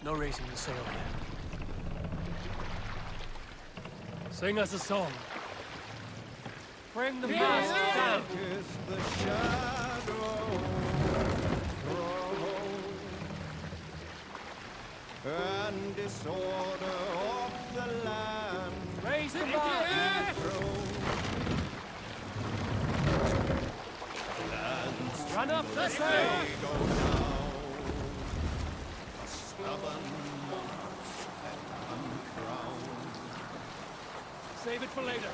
No raising the sail here. Sing us a song. Bring the mast down. Kiss the shadow and disorder of the land. Raise it up. Run up the sail. They go down, a stubborn monarch uncrowned. Save it for later.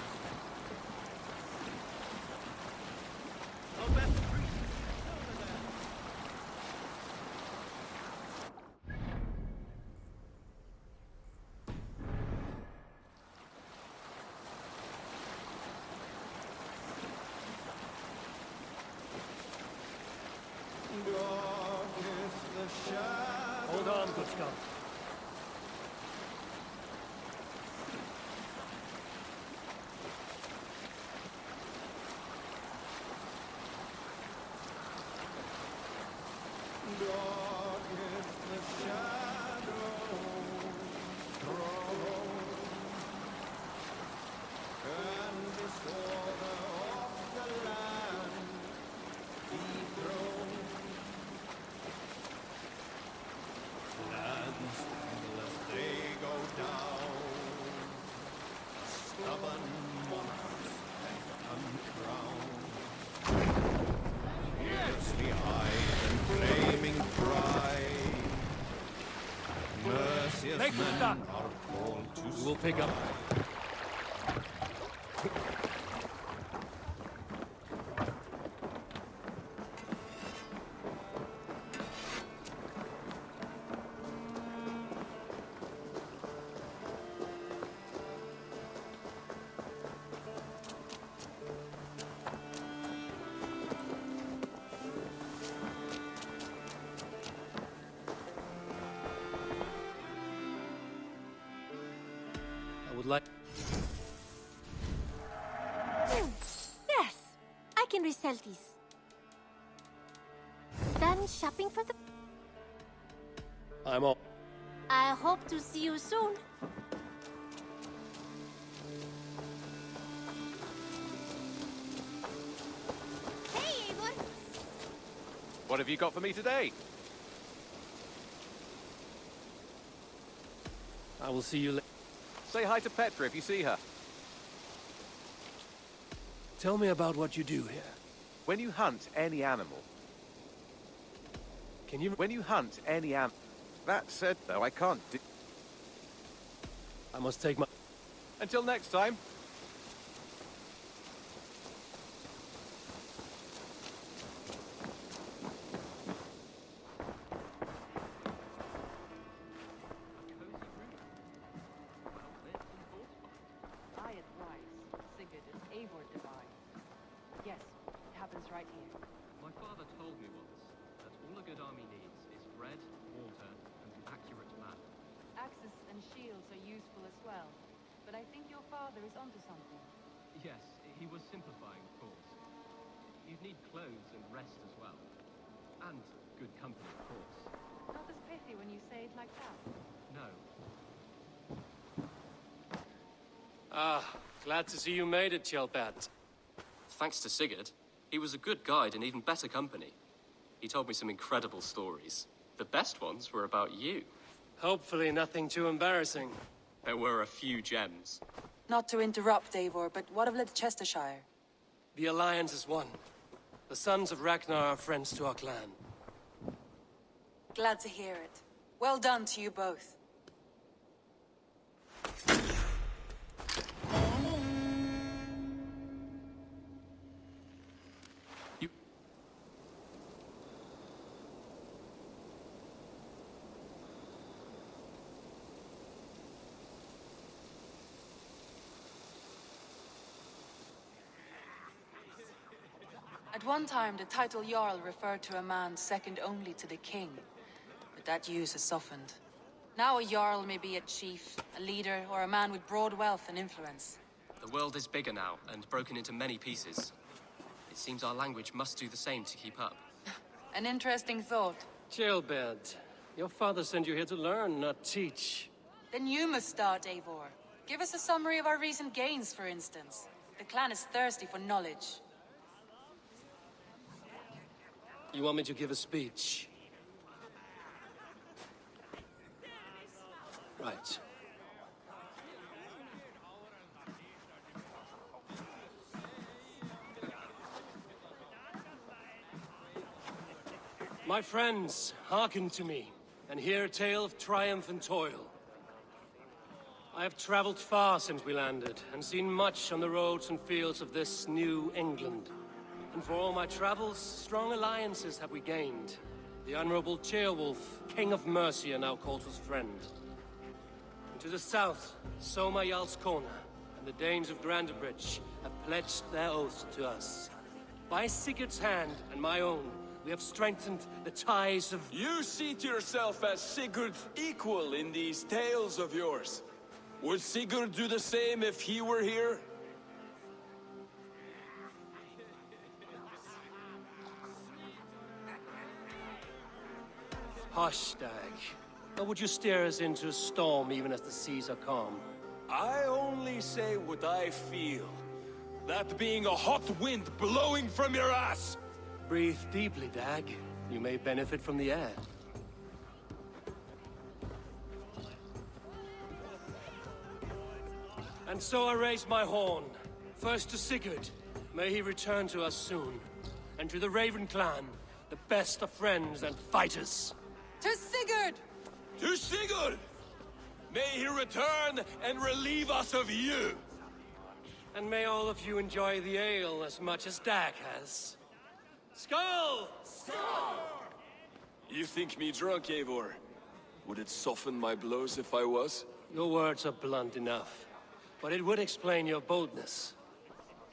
Dark is the shadow. Hold on, good Scott. Dark is the shadow thrown, and disorder of the land dethroned. Lands endless they go down, stubborn monarchs uncrowned. Fiercely eyed and flaming pride, merciless Make them men stop. are called to We will pick up. I would like... Yes, I can resell these. Done shopping for the... I'm all... I hope to see you soon. Hey, Eivor! What have you got for me today? I will see you later. Say hi to Petra if you see her. Tell me about what you do here. When you hunt any animal... Can you... When you hunt any animal... That said, though, I can't do... I must take my... Until next time. I advise Sigurd is Eivor divine. Yes, it happens right here. My father told me once that all a good army needs is bread, water, and an accurate map. Axes and shields are useful as well, but I think your father is onto something. Yes, he was simplifying, of course. You'd need clothes and rest as well. And good company, of course. Not as pithy when you say it like that. No. Ah, glad to see you made it, Kjellbert. Thanks to Sigurd, he was a good guide and even better company. He told me some incredible stories. The best ones were about you. Hopefully nothing too embarrassing. There were a few gems. Not to interrupt, Eivor, but what of Leicestershire? The Alliance is one. The sons of Ragnar are friends to our clan. Glad to hear it. Well done to you both. At one time, the title Jarl referred to a man second only to the king, but that use has softened. Now a Jarl may be a chief, a leader, or a man with broad wealth and influence. The world is bigger now and broken into many pieces. It seems our language must do the same to keep up. An interesting thought. Kjellbert, Your father sent you here to learn, not teach. Then you must start, Eivor. Give us a summary of our recent gains, for instance. The clan is thirsty for knowledge. You want me to give a speech? Right. My friends, hearken to me, and hear a tale of triumph and toil. I have traveled far since we landed, and seen much on the roads and fields of this new England. And for all my travels, strong alliances have we gained. The Honorable Ceolwulf, King of Mercia, now calls us friend. And to the south, Soma Jarl's Corner, and the Danes of Grandebridge have pledged their oath to us. By Sigurd's hand and my own, we have strengthened the ties of... You see to yourself as Sigurd's equal in these tales of yours. Would Sigurd do the same if he were here? Hush, Dag. Or would you steer us into a storm even as the seas are calm? I only say what I feel. That being a hot wind blowing from your ass! Breathe deeply, Dag. You may benefit from the air. And so I raise my horn. First to Sigurd. May he return to us soon. And to the Raven clan, the best of friends and fighters. To Sigurd! To Sigurd! May he return and relieve us of you! And may all of you enjoy the ale as much as Dag has. Skull! You think me drunk, Eivor? Would it soften my blows if I was? Your words are blunt enough, but it would explain your boldness.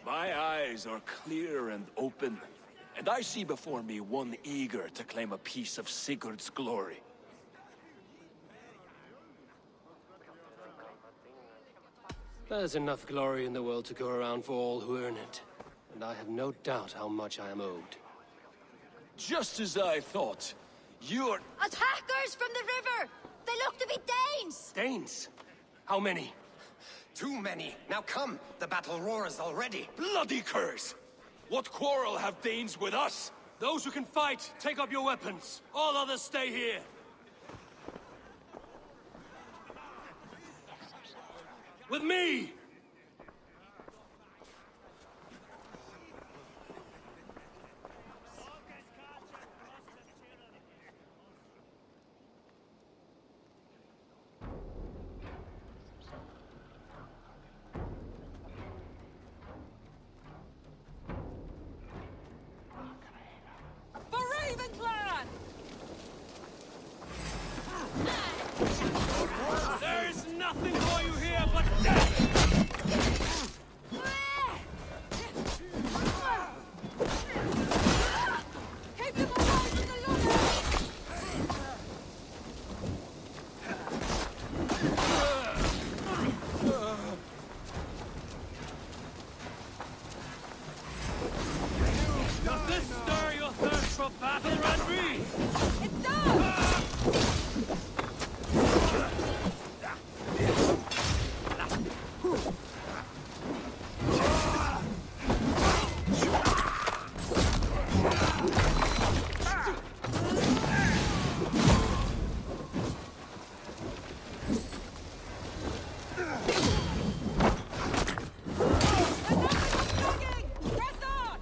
My eyes are clear and open, and I see before me one eager to claim a piece of Sigurd's glory. There's enough glory in the world to go around for all who earn it, and I have no doubt how much I am owed. Just as I thought. You're... Attackers from the river! They look to be Danes! Danes? How many? Too many. Now come, the battle roars already. bloody curse! What quarrel have Danes with us? Those who can fight, take up your weapons. All others stay here. With me! For Ravenclan! There is nothing for you here but death! Keep them away from the Luna! Does this stir your thirst for battle, Randvi? It does! Press on!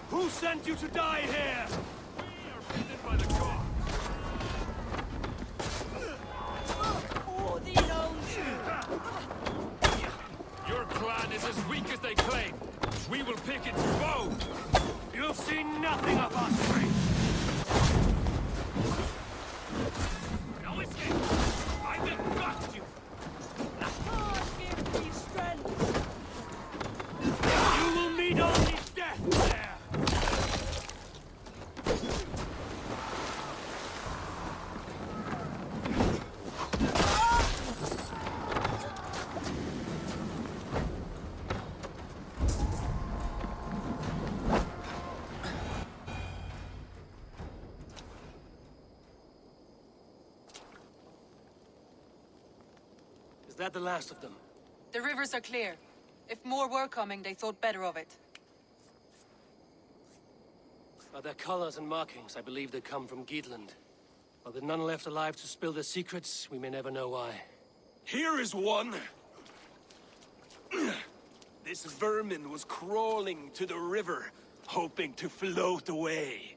Who sent you to die here? We are bidden by the gods. Oh, the old that the last of them? The rivers are clear. If more were coming, they thought better of it. By their colors and markings, I believe they come from Geatland. While there are none left alive to spill their secrets, we may never know why. Here is one. This vermin was crawling to the river, hoping to float away.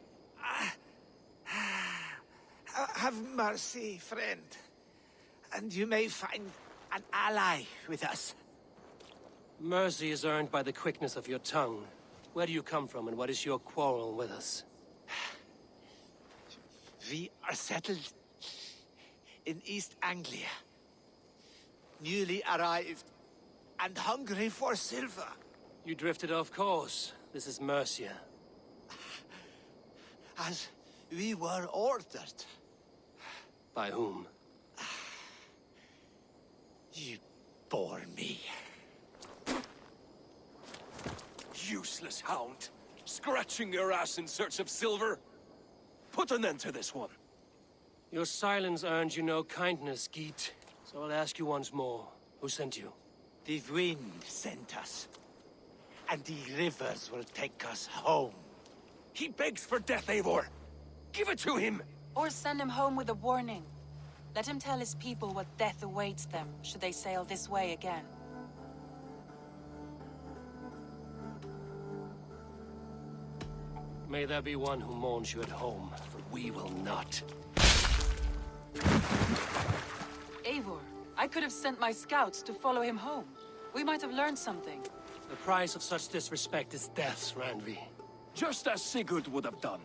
Have mercy, friend. And you may find an ally with us. Mercy is earned by the quickness of your tongue. Where do you come from, and what is your quarrel with us? We are settled in East Anglia. Newly arrived and hungry for silver. You drifted off course. This is Mercia. As we were ordered. By whom? You bore me. Useless hound. Scratching your ass in search of silver. Put an end to this one. Your silence earned you no kindness, Geet. So I'll ask you once more. Who sent you? The wind sent us. And the rivers will take us home. He begs for death, Eivor. Give it to him. Or send him home with a warning. Let him tell his people what death awaits them, should they sail this way again. May there be one who mourns you at home, for we will not. Eivor, I could have sent my scouts to follow him home. We might have learned something. The price of such disrespect is death, Randvi. Just as Sigurd would have done.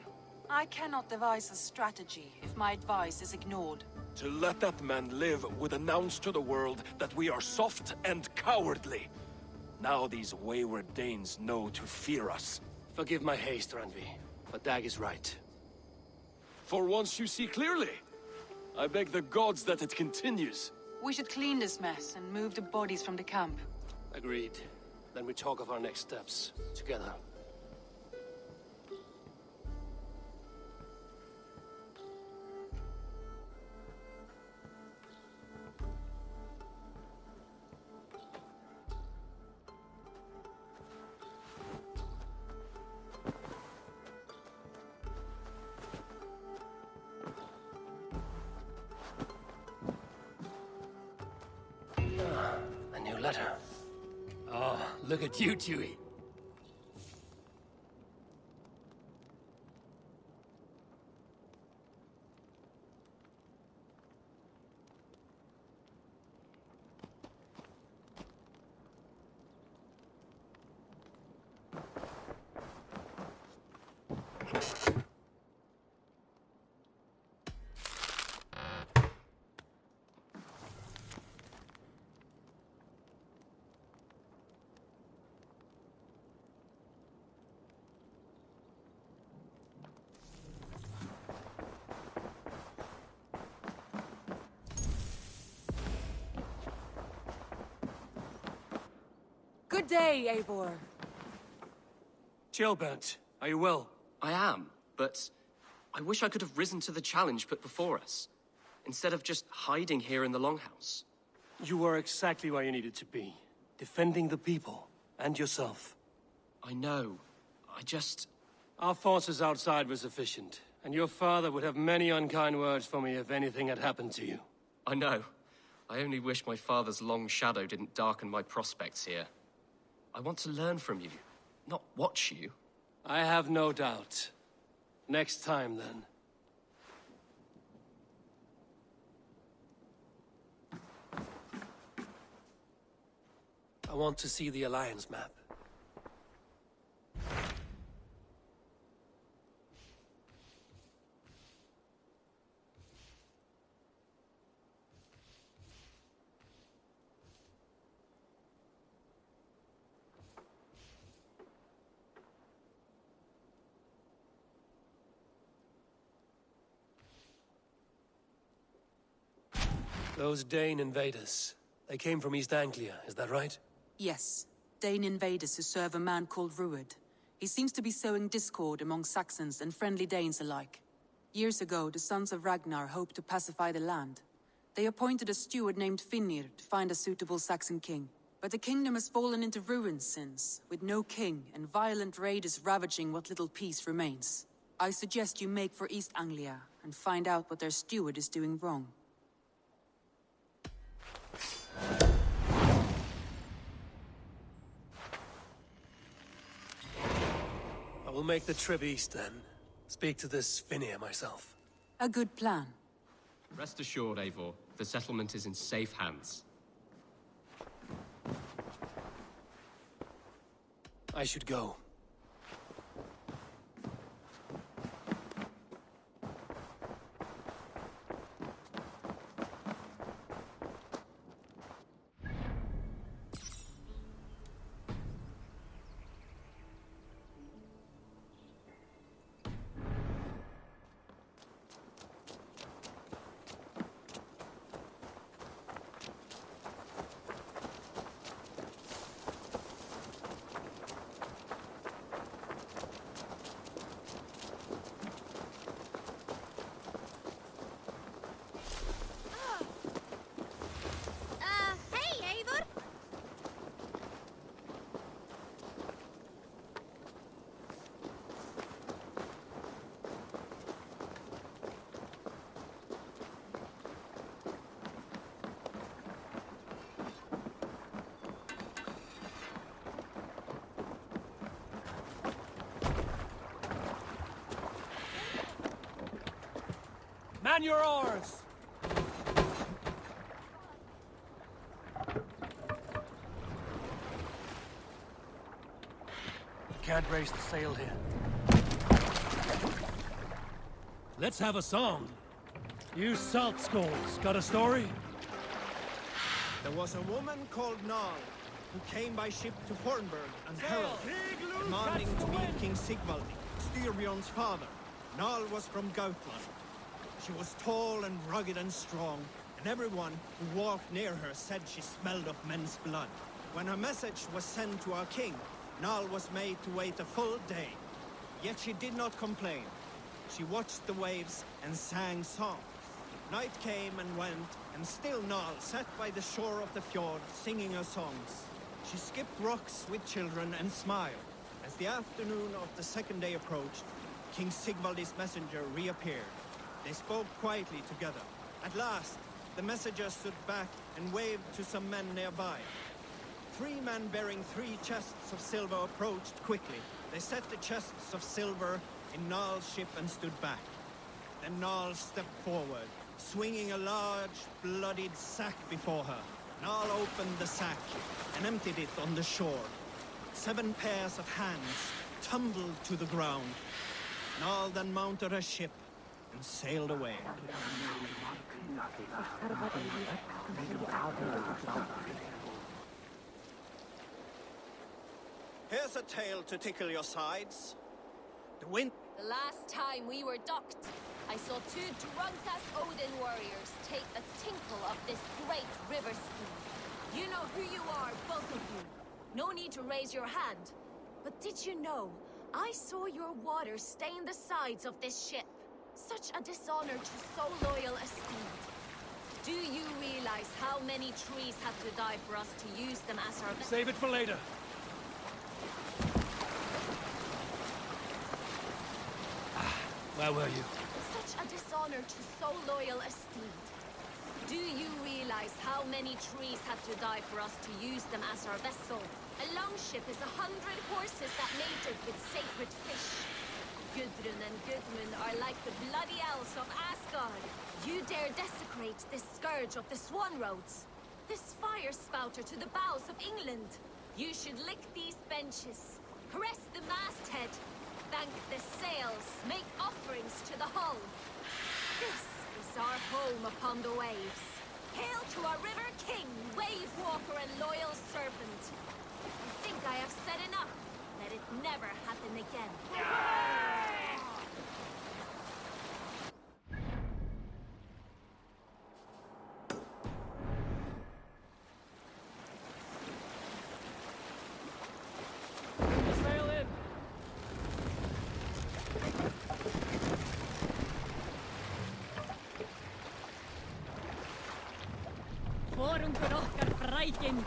I cannot devise a strategy if my advice is ignored. To let that man live would announce to the world that we are soft and cowardly. Now these wayward Danes know to fear us. Forgive my haste, Randvi, but Dag is right. For once you see clearly. I beg the gods that it continues. We should clean this mess and move the bodies from the camp. Agreed. Then we talk of our next steps, together. A new letter. Oh, look at you, Dewey. Good day, Eivor. Chilbert, are you well? I am, but I wish I could have risen to the challenge put before us, instead of just hiding here in the Longhouse. You were exactly where you needed to be. Defending the people, and yourself. I know. I just... Our forces outside were sufficient, and your father would have many unkind words for me if anything had happened to you. I know. I only wish my father's long shadow didn't darken my prospects here. I want to learn from you, not watch you. I have no doubt. Next time, then. I want to see the Alliance map. Those Dane invaders, they came from East Anglia, is that right? Yes. Dane invaders who serve a man called Rued. He seems to be sowing discord among Saxons and friendly Danes alike. Years ago, the sons of Ragnar hoped to pacify the land. They appointed a steward named Finnir to find a suitable Saxon king. But the kingdom has fallen into ruins since, with no king and violent raiders ravaging what little peace remains. I suggest you make for East Anglia and find out what their steward is doing wrong. I will make the trip east then. Speak to this Finnir myself. A good plan. Rest assured, Eivor, the settlement is in safe hands. I should go. Hey, Eivor! Man your oars! Can't raise the sail here. Let's have a song. You salt skulls, got a story? There was a woman called Nal, who came by ship to Fornburg and Herald, demanding to meet King Sigvald, Styrbjorn's father. Nal was from Gautland. She was tall and rugged and strong, and everyone who walked near her said she smelled of men's blood. When her message was sent to our king, Nal was made to wait a full day. Yet she did not complain. She watched the waves and sang songs. Night came and went, and still Nal sat by the shore of the fjord singing her songs. She skipped rocks with children and smiled. As the afternoon of the second day approached, King Sigvald's messenger reappeared. They spoke quietly together. At last, the messenger stood back and waved to some men nearby. 3 men bearing 3 chests of silver approached quickly. They set the chests of silver in Nal's ship and stood back. Then Nal stepped forward, swinging a large, bloodied sack before her. Nal opened the sack and emptied it on the shore. 7 pairs of hands tumbled to the ground. Nal then mounted her ship and sailed away. Here's a tale to tickle your sides. The wind... The last time we were docked, I saw 2 drunk-ass Odin warriors take a tinkle of this great river steed. You know who you are, both of you. No need to raise your hand. But did you know, I saw your water stain the sides of this ship. Such a dishonor to so loyal a steed. Do you realize how many trees had to die for us to use them as our... Save it for later. Where were you? Such a dishonor to so loyal a steed. Do you realize how many trees had to die for us to use them as our vessel? A longship is 100 horses that mated with sacred fish. Gudrun and Gudmund are like the bloody elves of Asgard. You dare desecrate this scourge of the Swan Roads, this fire spouter to the bows of England. You should lick these benches, caress the masthead, thank the sails, make offerings to the hull. This is our home upon the waves. Hail to our river king, wave walker and loyal servant. I think I have said enough. Let it never happen again. Sail in! Viking!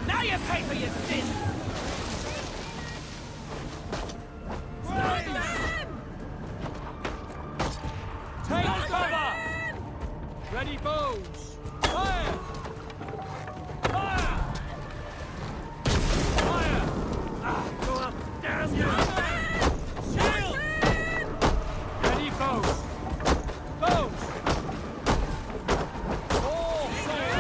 Now you pay for your sins! Take cover! Ready bows! Fire! Fire! Fire! Go up! Down you! Shield! Ready bows! Bows! All sail!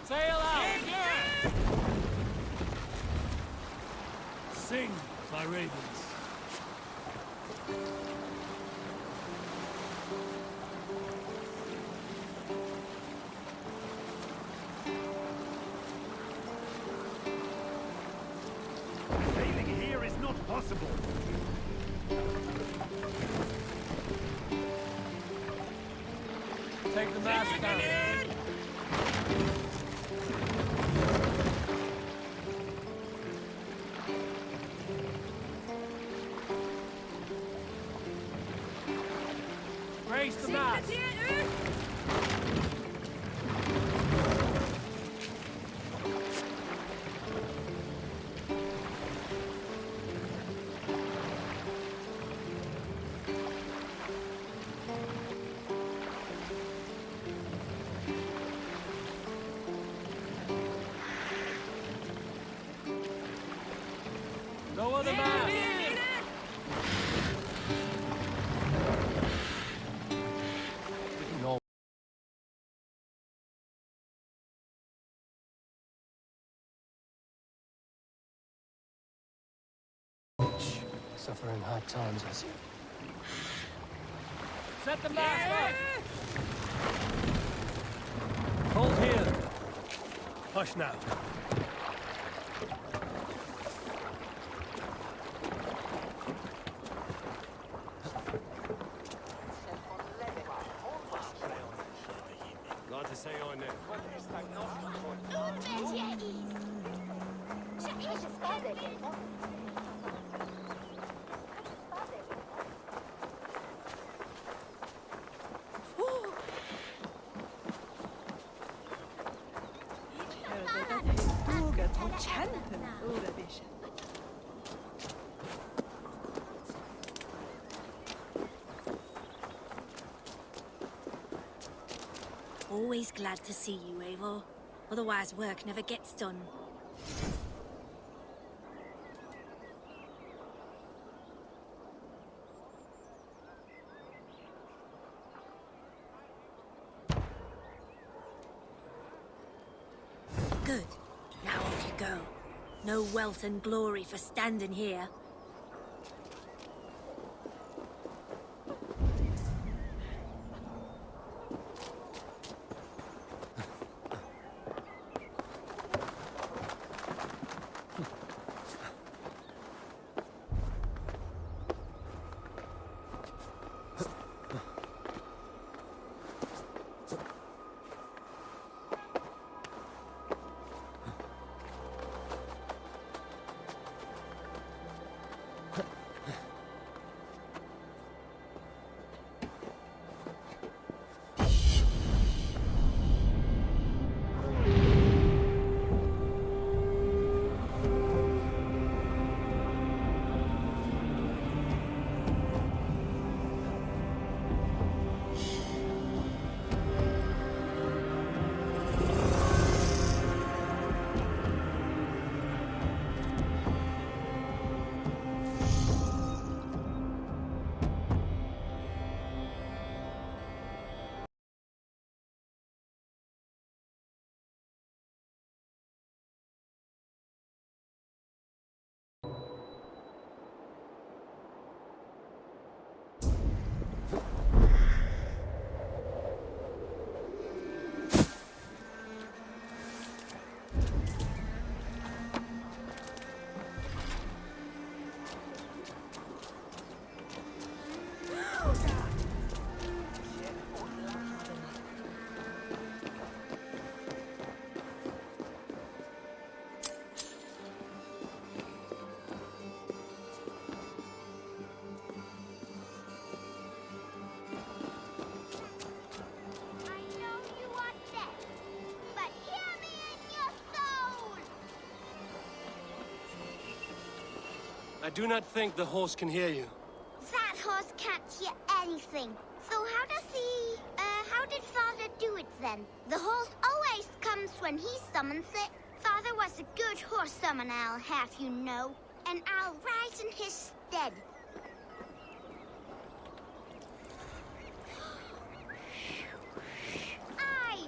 Sail out! Sing, my ravens. Sailing here is not possible. Take the mast down. Raise the mast. Lower the mast. No. Suffering hard times, I see. Set the mast up! Hold here. Hush now. Not to say on it. Always glad to see you, Eivor. Otherwise work never gets done. Good. Now off you go. No wealth and glory for standing here. I do not think the horse can hear you. That horse can't hear anything. So how did Father do it then? The horse always comes when he summons it. Father was a good horse summoner, I'll have you know. And I'll rise in his stead. I,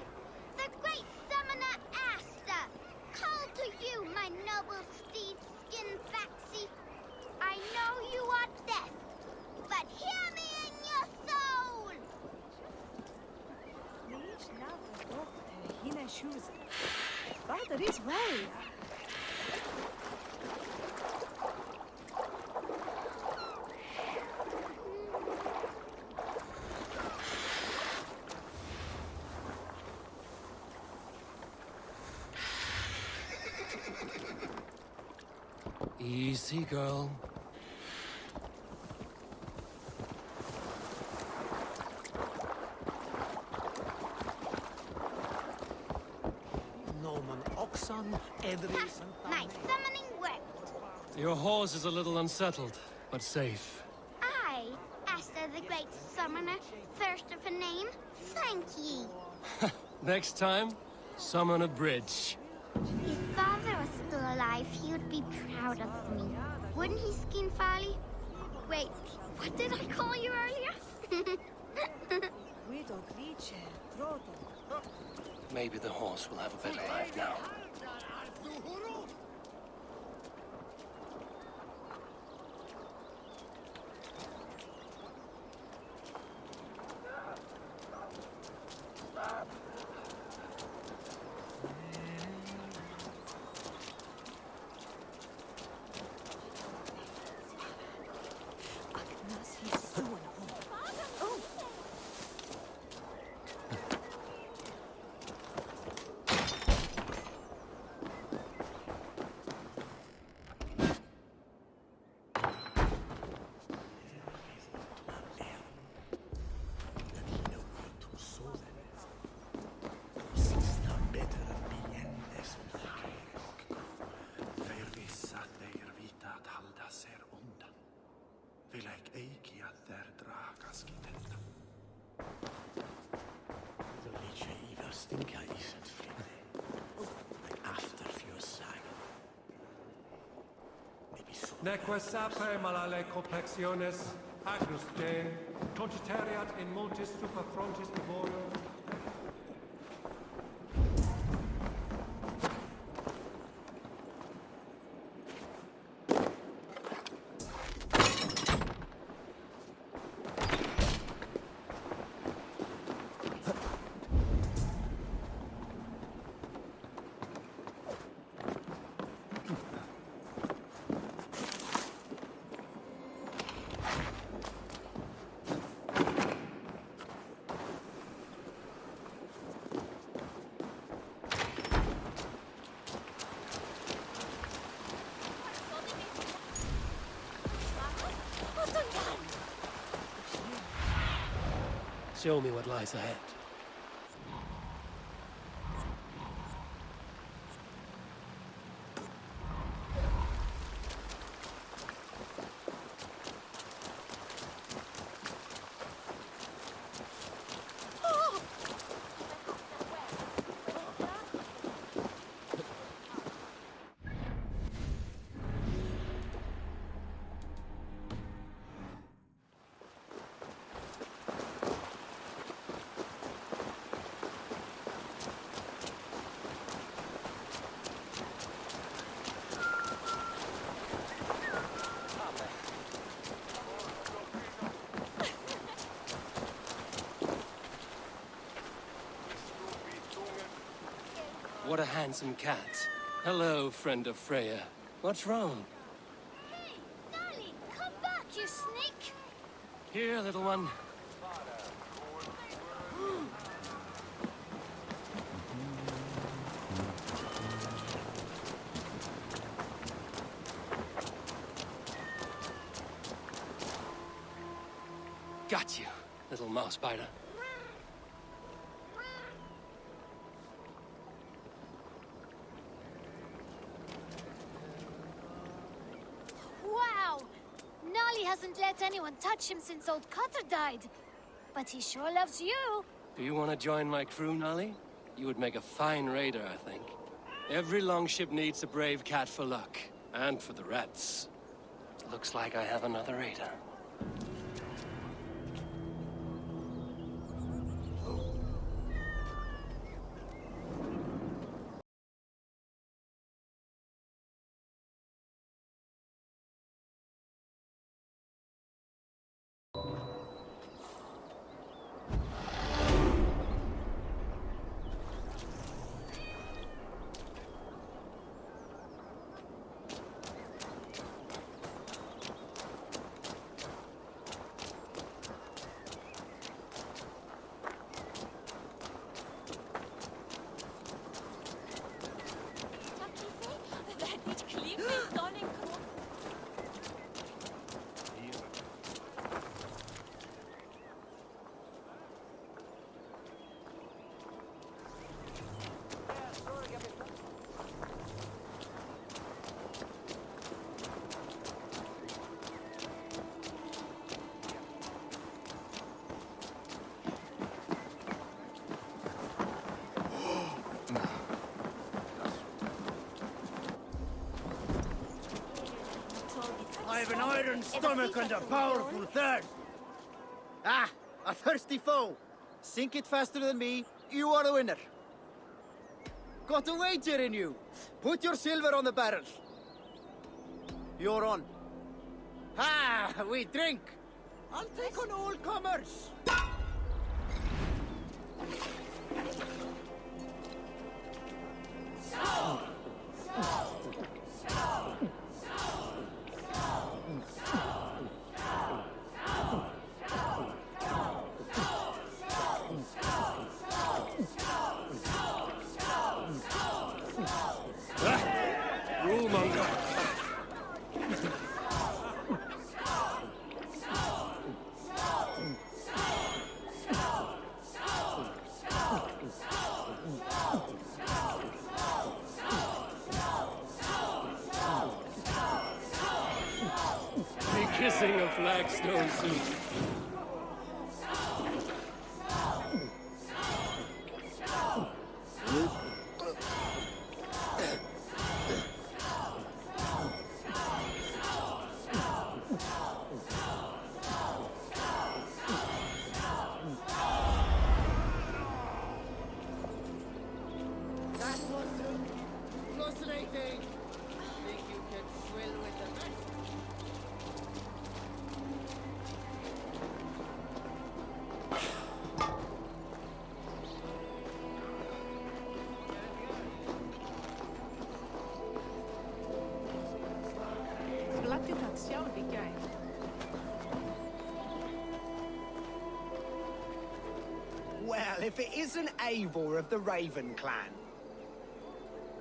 the great summoner Asta, call to you, my noble steed, Skin Faxi. I know you are deaf, but hear me in your soul! Father is well. Easy, girl. My summoning worked. Your horse is a little unsettled, but safe. I, Asta the great summoner, first of a name, thank ye. Next time, summon a bridge. If Father was still alive, he would be proud of me. Wouldn't he, Skin Farley? Wait, what did I call you earlier? Maybe the horse will have a better life now. Neque sape malale complexiones, Agnus Dei, cogitariat in multis super frontis laborio. Show me what lies ahead. What a handsome cat. Hello, friend of Freya. What's wrong? Hey, Nali, come back, you snake! Here, little one. Got you, little mouse biter. Wow! Nali hasn't let anyone touch him since old Cutter died. But he sure loves you. Do you want to join my crew, Nolly? You would make a fine raider, I think. Every longship needs a brave cat for luck. And for the rats. Looks like I have another raider. I have an iron stomach and a powerful thirst. Ah, a thirsty foe. Sink it faster than me, you are the winner. Got a wager in you. Put your silver on the barrel. You're on. Ah, we drink. I'll take on all comers. Rule-monger. Be kissing a flagstone soon. Well, if it isn't Eivor of the Raven clan.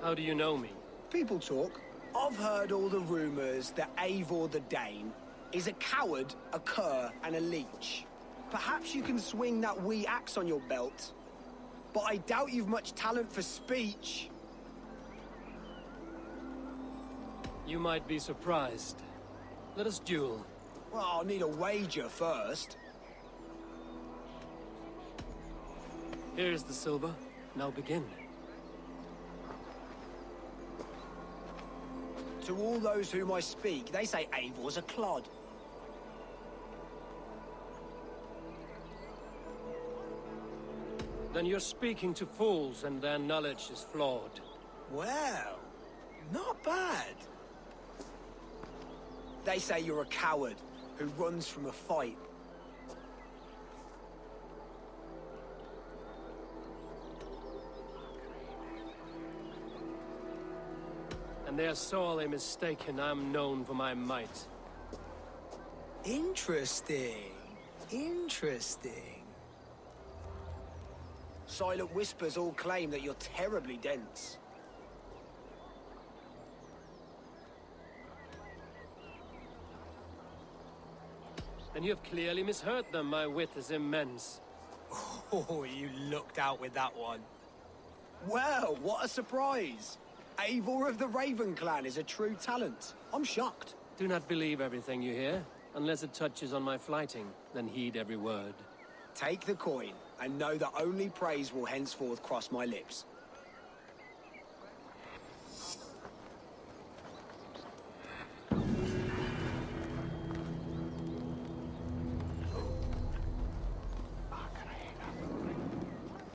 How do you know me? People talk. I've heard all the rumors that Eivor the Dane is a coward, a cur, and a leech. Perhaps you can swing that wee axe on your belt, but I doubt you've much talent for speech. You might be surprised. Let us duel. Well, I'll need a wager first. Here's the silver. Now begin. To all those whom I speak, they say Eivor's a clod. Then you're speaking to fools and their knowledge is flawed. Well, not bad. They say you're a coward who runs from a fight. And they're sorely mistaken. I'm known for my might. Interesting. Interesting. Silent Whispers all claim that you're terribly dense. Then you have clearly misheard them. My wit is immense. Oh, you lucked out with that one. Well, what a surprise! Eivor of the Raven clan is a true talent. I'm shocked. Do not believe everything you hear. Unless it touches on my flighting, then heed every word. Take the coin, and know that only praise will henceforth cross my lips.